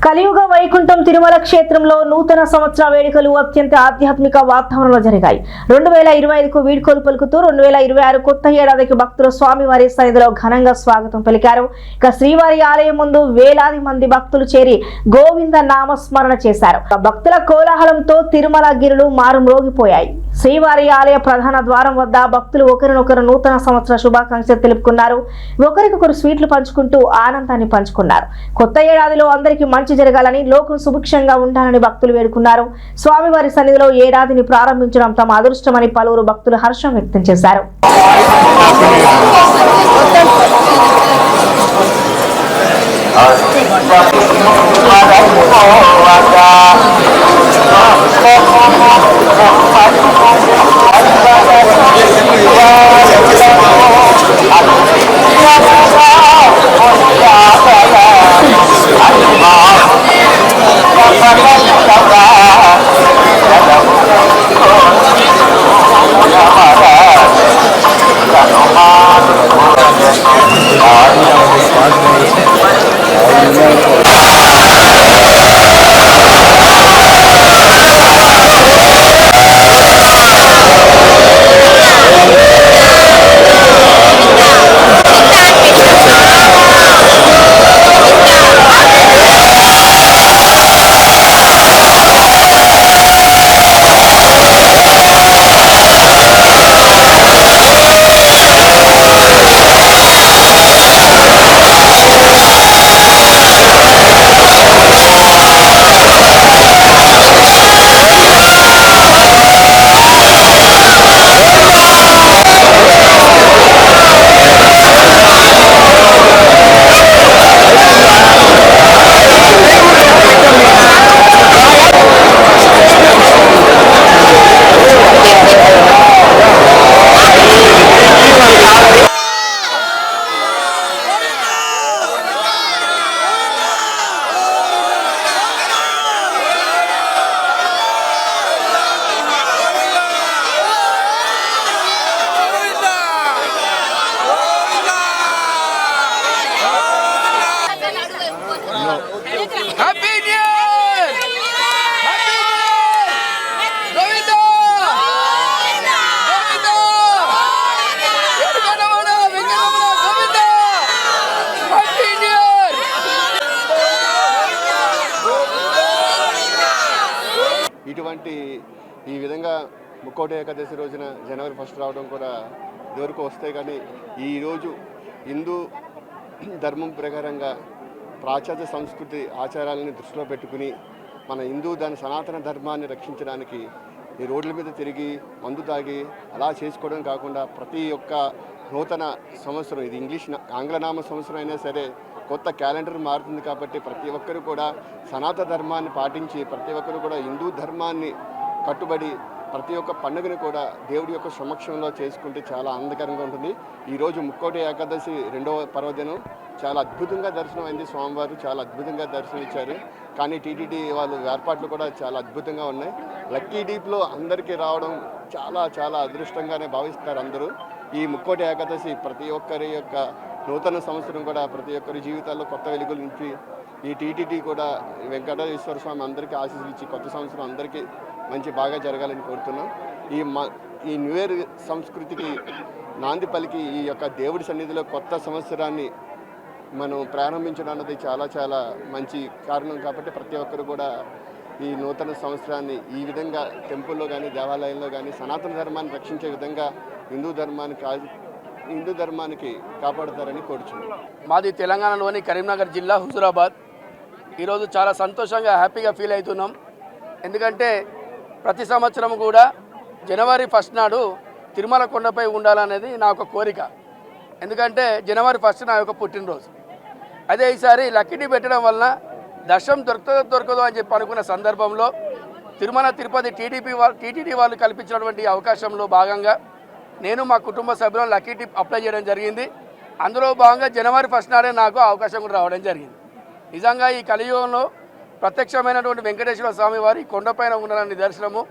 కలియుగ వైకుంఠం తిరుమల క్షేత్రంలో నూతన సంవత్సర వేడుకలు అత్యంత ఆధ్యాత్మిక వాతావరణంలో జరిగాయి. 2025కు వీడ్కోలు పలుకుతూ 2026 కొత్త ఏడాదికి భక్తులు స్వామివారి సన్నిధిలో ఘనంగా స్వాగతం పలికారు. ఇక శ్రీవారి ఆలయం ముందు వేలాది మంది భక్తులు చేరి గోవింద నామస్మరణ చేశారు. భక్తుల కోలాహలంతో తిరుమల గిరులు మారుమ్రోగిపోయాయి. శ్రీవారి ఆలయ ప్రధాన ద్వారం వద్ద భక్తులు ఒకరినొకరు నూతన సంవత్సర శుభాకాంక్షలు తెలుపుకున్నారు. ఒకరికొకరు స్వీట్లు పంచుకుంటూ ఆనందాన్ని పంచుకున్నారు. కొత్త ఏడాదిలో అందరికీ మంచి జరగాలని, లోకం సుభిక్షంగా ఉండాలని భక్తులు వేడుకున్నారు. స్వామివారి సన్నిధిలో ఏడాదిని ప్రారంభించడం తమ అదృష్టమని పలువురు భక్తులు హర్షం వ్యక్తం చేశారు. ఇటువంటి ఈ విధంగా ముక్కోటి ఏకాదశి రోజున జనవరి 1 రావడం కూడా ఇదివరకు వస్తే కానీ ఈరోజు హిందూ ధర్మం ప్రకారంగా పాశ్చాత్య సంస్కృతి ఆచారాలని దృష్టిలో పెట్టుకుని మన దాని సనాతన ధర్మాన్ని రక్షించడానికి ఈ రోడ్ల మీద తిరిగి మందు తాగి అలా చేసుకోవడం కాకుండా ప్రతి ఒక్క నూతన సంవత్సరం, ఇది ఆంగ్లనామ సంవత్సరం అయినా సరే కొత్త క్యాలెండర్ మారుతుంది కాబట్టి ప్రతి ఒక్కరు కూడా సనాతన ధర్మాన్ని పాటించి ప్రతి ఒక్కరు కూడా హిందూ ధర్మాన్ని కట్టుబడి ప్రతి ఒక్క పండుగను కూడా దేవుడి యొక్క సమక్షంలో చేసుకుంటే చాలా ఆనందకరంగా ఉంటుంది. ఈరోజు ముక్కోటి ఏకాదశి 2వ పర్వదినం చాలా అద్భుతంగా దర్శనం అయింది. స్వామివారు చాలా అద్భుతంగా దర్శనం ఇచ్చారు. కానీ టీటీడీ వాళ్ళు ఏర్పాట్లు కూడా చాలా అద్భుతంగా ఉన్నాయి. లక్కీ డీప్లో అందరికీ రావడం చాలా చాలా అదృష్టంగానే భావిస్తారు అందరూ. ఈ ముక్కోటి ఏకాదశి ప్రతి ఒక్కరి యొక్క నూతన సంవత్సరం కూడా ప్రతి ఒక్కరి జీవితాల్లో కొత్త వెలుగులు నుంచి ఈ టీటీడీ కూడా వెంకటేశ్వర స్వామి అందరికీ ఆశీస్సులు ఇచ్చి కొత్త సంవత్సరం అందరికీ మంచి బాగా జరగాలని కోరుతున్నాం. ఈ న్యూ ఇయర్ సంస్కృతికి నాంది పలికి ఈ యొక్క దేవుడి సన్నిధిలో కొత్త సంవత్సరాన్ని మనం ప్రారంభించడం అన్నది చాలా చాలా మంచి కారణం కాబట్టి ప్రతి ఒక్కరు కూడా ఈ నూతన సంవత్సరాన్ని ఈ విధంగా టెంపుల్లో కానీ దేవాలయంలో కానీ సనాతన ధర్మాన్ని రక్షించే విధంగా హిందూ ధర్మానికి కాపాడుతారని కోరుచున్నాం. మాది తెలంగాణలోని కరీంనగర్ జిల్లా హుజూరాబాద్. ఈరోజు చాలా సంతోషంగా హ్యాపీగా ఫీల్ అవుతున్నాం. ఎందుకంటే ప్రతి సంవత్సరం కూడా జనవరి 1 నాడు తిరుమల కొండపై ఉండాలనేది నా ఒక కోరిక. ఎందుకంటే జనవరి 1 నా యొక్క పుట్టినరోజు. అదే ఈసారి లక్కీ పెట్టడం వలన దర్శనం దొరకదో అని చెప్పి అనుకున్న సందర్భంలో తిరుమల తిరుపతి టీటీడీ వాళ్ళు కల్పించినటువంటి అవకాశంలో భాగంగా నేను మా కుటుంబ సభ్యులను లక్కీ టిప్ అప్లై చేయడం జరిగింది. అందులో భాగంగా జనవరి 1 నాడే నాకు అవకాశం కూడా రావడం జరిగింది. నిజంగా ఈ కలియుగంలో ప్రత్యక్షమైనటువంటి వెంకటేశ్వర స్వామి వారి కొండపైన ఉన్న నిదర్శనము.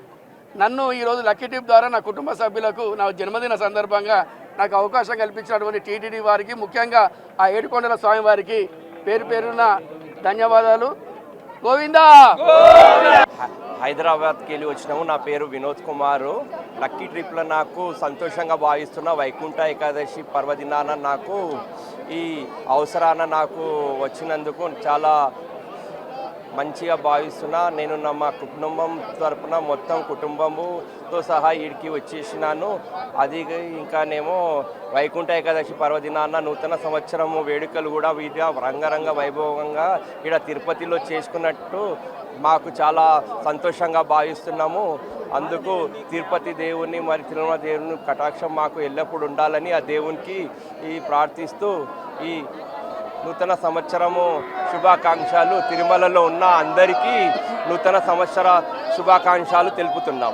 నన్ను ఈరోజు లక్కీ టిప్ ద్వారా నా కుటుంబ సభ్యులకు నా జన్మదిన సందర్భంగా నాకు అవకాశం కల్పించినటువంటి టీటీడీ వారికి, ముఖ్యంగా ఆ ఏడుకొండల స్వామి వారికి పేరు పేరున ధన్యవాదాలు. గోవిందా. హైదరాబాద్కి వెళ్ళి వచ్చినాము. నా పేరు వినోద్ కుమారు. లక్కీ ట్రిప్లో నాకు సంతోషంగా భావిస్తున్న వైకుంఠ ఏకాదశి పర్వదినాన నాకు ఈ అవసరాన నాకు వచ్చినందుకు చాలా మంచిగా భావిస్తున్నా. నేను మా కుటుంబం తరపున మొత్తం కుటుంబముతో సహా ఈడికి వచ్చేసినాను. అది ఇంకానేమో వైకుంఠ ఏకాదశి పర్వదినాన నూతన సంవత్సరము వేడుకలు కూడా వీటిగా రంగరంగ వైభవంగా ఇక్కడ తిరుపతిలో చేసుకున్నట్టు మాకు చాలా సంతోషంగా భావిస్తున్నాము. అందుకు తిరుపతి దేవుని మరి తిరుమల దేవుని కటాక్షం మాకు ఎల్లప్పుడూ ఉండాలని ఆ దేవునికి ప్రార్థిస్తూ ఈ నూతన సంవత్సరము శుభాకాంక్షలు తిరుమలలో ఉన్న అందరికీ నూతన సంవత్సర శుభాకాంక్షలు తెలుపుతున్నాం.